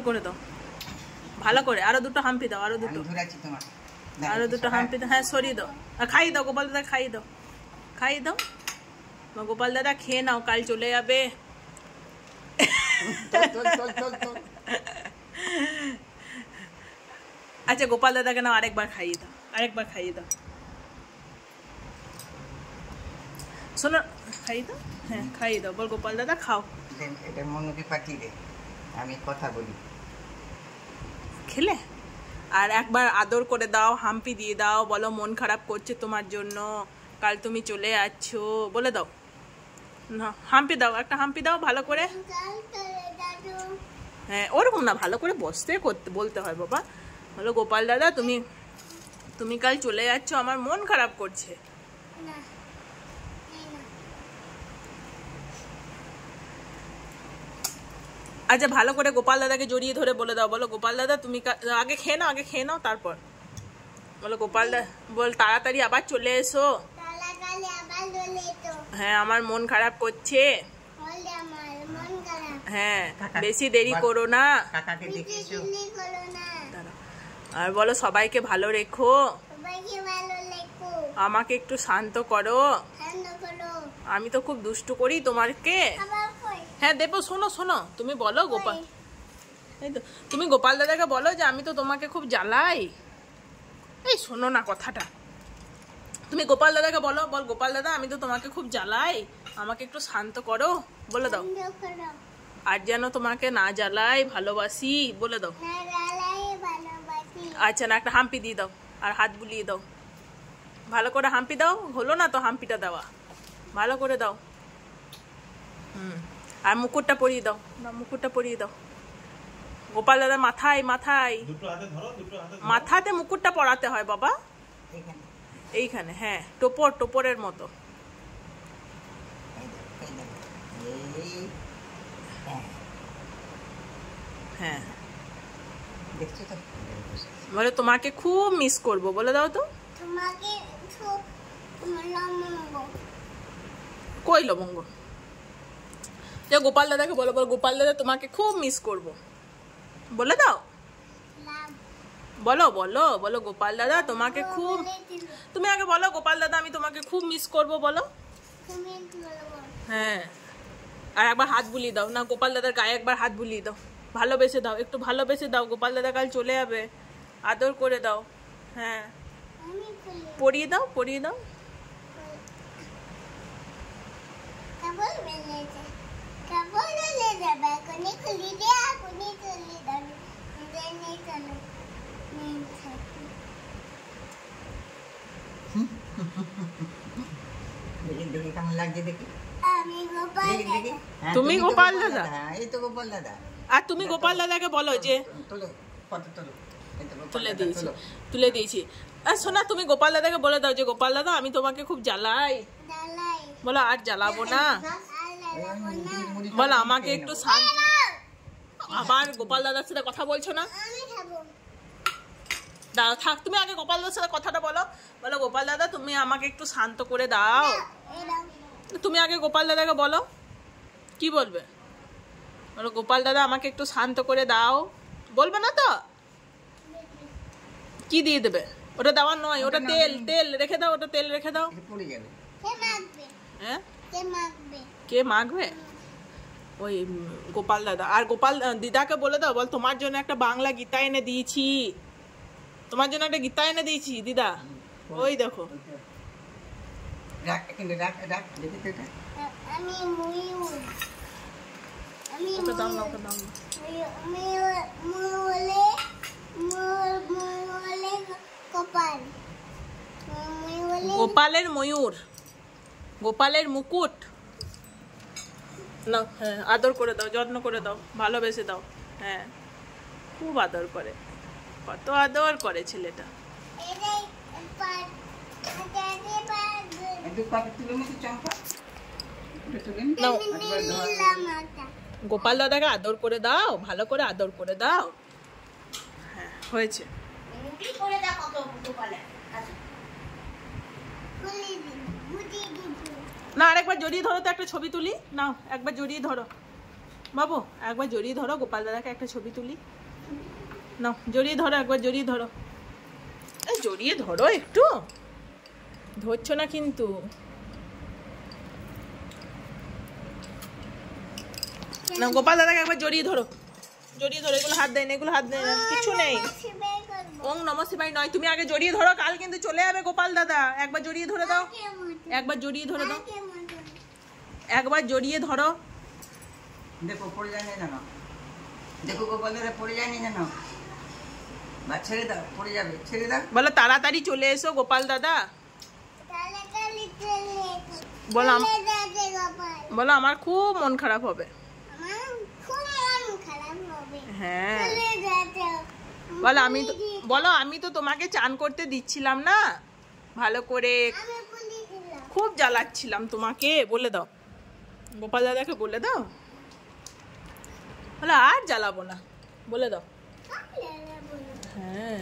করে দাও ভালো করে, আরো দুটো হাম্পি দাও, আরো দুটো, আরো দুটো হাম্পি দাও। হ্যাঁ সরিয়ে দাও, খাইয়ে দাও গোপাল দাদা, খাইয়ে দাও, খাইয়ে দাও। গোপাল দাদা খেয়ে নাও, কাল চলে যাবে। আচ্ছা গোপাল দাদাকে নাও, আরেকবার খাইয়ে দাও, আরেকবার খাইয়ে দাও। শোনো, খাইয়ে দাও, হ্যাঁ খাইয়ে দাও। বল গোপাল দাদা খাও। এটা মনুকে পাঠিয়ে দে, আমি কথা বলি। খেলে আর একবার আদর করে দাও, হাম্পি দিয়ে দাও, বলো মন খারাপ করছে তোমার জন্য, কাল তুমি চলে যাচ্ছ, বলে দাও না। হাম্পি দাও, একটা হাম্পি দাও ভালো করে। হ্যাঁ ওরকম না, ভালো করে বসতে করতে বলতে হয় বাবা। বলো গোপাল দাদা তুমি কাল চলে যাচ্ছ, আমার মন খারাপ করছে। আচ্ছা ভালো করে গোপাল দাদাকে জড়িয়ে ধরে বলে দাও, বলো গোপাল দাদা তুমি আগে খেয়ে নাও, আগে খেয়ে নাও, তারপর বলো গোপাল দাদা, বল তাড়াতাড়ি আবার চলে এসো। হ্যাঁ আমার মন খারাপ করছে, হ্যাঁ বেশি দেরি করো না। আর বলো সবাইকে ভালো রেখো, আমাকে একটু শান্ত করো, আমি তো খুব দুষ্টু করি তোমাকে। হ্যাঁ দেবো, শোনো শোনো, তুমি বলো গোপাল, এই তো তুমি গোপাল দাদাকে বলো যে আমি তো তোমাকে খুব জ্বালাই। এই শোনো না কথাটা, তুমি গোপাল দাদাকে বলো, বল গোপাল দাদা আমি তো তোমাকে খুব জ্বালাই, আমাকে একটু শান্ত করো, বলে দাও। আর যেন তোমাকে না জ্বালাই, ভালোবাসি, বলে দাও। আচ্ছা না, একটা হাম্পি দিয়ে দাও আর হাত বুলিয়ে দাও, ভালো করে হাম্পি দাও। হলো না তো হাম্পিটা দেওয়া, ভালো করে দাও। আর মুকুটটা পরিয়ে দাও, মুকুটটা পরিয়ে দাও গোপাল দাদা মাথায়, মাথায় মাথাতে মুকুটটা পরাতে হয় বাবা, এইখানে। হ্যাঁ টোপর, টোপরের মতো। হ্যাঁ বলে তোমাকে খুব মিস করবো, বলে দাও তো। কই লবঙ্গ, গোপাল দাদাকে বলো, বলো গোপাল দাদা তোমাকে খুব মিস করবো, বলে দাও। বলো বলো বলো গোপাল দাদা তোমাকে খুব, তুমি আগে বলো গোপাল দাদা আমি তোমাকে খুব মিস করবো, বলো। হ্যাঁ আর একবার হাত বুলিয়ে দাও না, গোপাল দাদার গায়ে একবার হাত বুলিয়ে দাও, ভালোবেসে দাও, একটু ভালোবেসে দাও। গোপাল দাদা কাল চলে যাবে, আদর করে দাও। হ্যাঁ পরিয়ে দাও, পরিয়ে দাও। তুমি গোপাল দাদা, এই তো গোপাল দাদা। আর তুমি গোপাল দাদাকে বলো যে তুলে দিয়েছি, তুলে দিয়েছি। আর শোনা, তুমি গোপাল দাদাকে বলে দাও যে গোপাল দাদা আমি তোমাকে খুব জ্বালাই, বলো আর জ্বালাবো না, বলো আমাকে একটু শান্ত। আবার গোপাল দাদার সাথে কথা বলছো না, দাও থাক, তুমি আগে গোপাল দাদার সাথে কথাটা বলো, বলো গোপাল দাদা তুমি আমাকে একটু শান্ত করে দাও। তুমি আগে গোপাল দাদাকে বলো, কি বলবে, বলো গোপাল দাদা আমাকে একটু শান্ত করে দাও, বলবে না তো? কি দিয়ে দেবে? ওটা দেওয়ার নয়, ওটা তেল, তেল রেখে দাও, ওটা তেল রেখে দাও। হ্যাঁ কে মাখবে? ওই গোপাল দাদা। আর গোপাল দিদাকে বলে দাও, বল তোমার জন্য একটা বাংলা গীতা এনে দিয়েছি, তোমার জন্য একটা গীতা এনে দিয়েছি দিদা, ওই দেখো। গোপালের ময়ূর, গোপালের মুকুট না। হ্যাঁ আদর করে দাও, যত্ন করে দাও, ভালোবেসে দাও। হ্যাঁ খুব আদর করে, কত আদর করে ছেলেটা। গোপাল দাদাকে আদর করে দাও, ভালো করে আদর করে দাও। হ্যাঁ হয়েছে। না আরেকবার জড়িয়ে ধরো তো, একটা ছবি তুলি নাও, একবার জড়িয়ে ধরো। বাবু একবার জড়িয়ে ধরো, গোপাল দাদাকে একটা ছবি তুলি। নাও জড়িয়ে ধরো, একবার জড়িয়ে ধরো, জড়িয়ে ধরো একটু, ধরছো না কিন্তু। না গোপাল দাদাকে একবার জড়িয়ে ধরো, জড়িয়ে ধরো। এগুলো হাত দেয় না, এগুলো হাত দেয় না, কিছু নেই। ওং নমঃ শিবায় নয়, তুমি আগে জড়িয়ে ধরো, কাল কিন্তু চলে যাবে গোপাল দাদা। একবার জড়িয়ে ধরে দাও, একবার জড়িয়ে ধরে দাও, একবার জড়িয়ে ধরো। দেখো পড়ে যায়নি জানো, দেখো গোপাল দাদা পড়ে যায়নি জানো। বা ছেড়ে দাও, পড়ে যাবে, ছেড়ে দাও। বলো তাড়াতাড়ি চলে এসো গোপাল দাদা। বলো বলো আমার খুব মন খারাপ হবে। হ্যাঁ বলো বলো আমি তো তোমাকে চান করতে দিচ্ছিলাম না ভালো করে, খুব জ্বালাচ্ছিলাম তোমাকে। বলে দাও গোপাল দাদাকে, বলে দাও। বলো আর জ্বালাবো না, বলে দাও। হ্যাঁ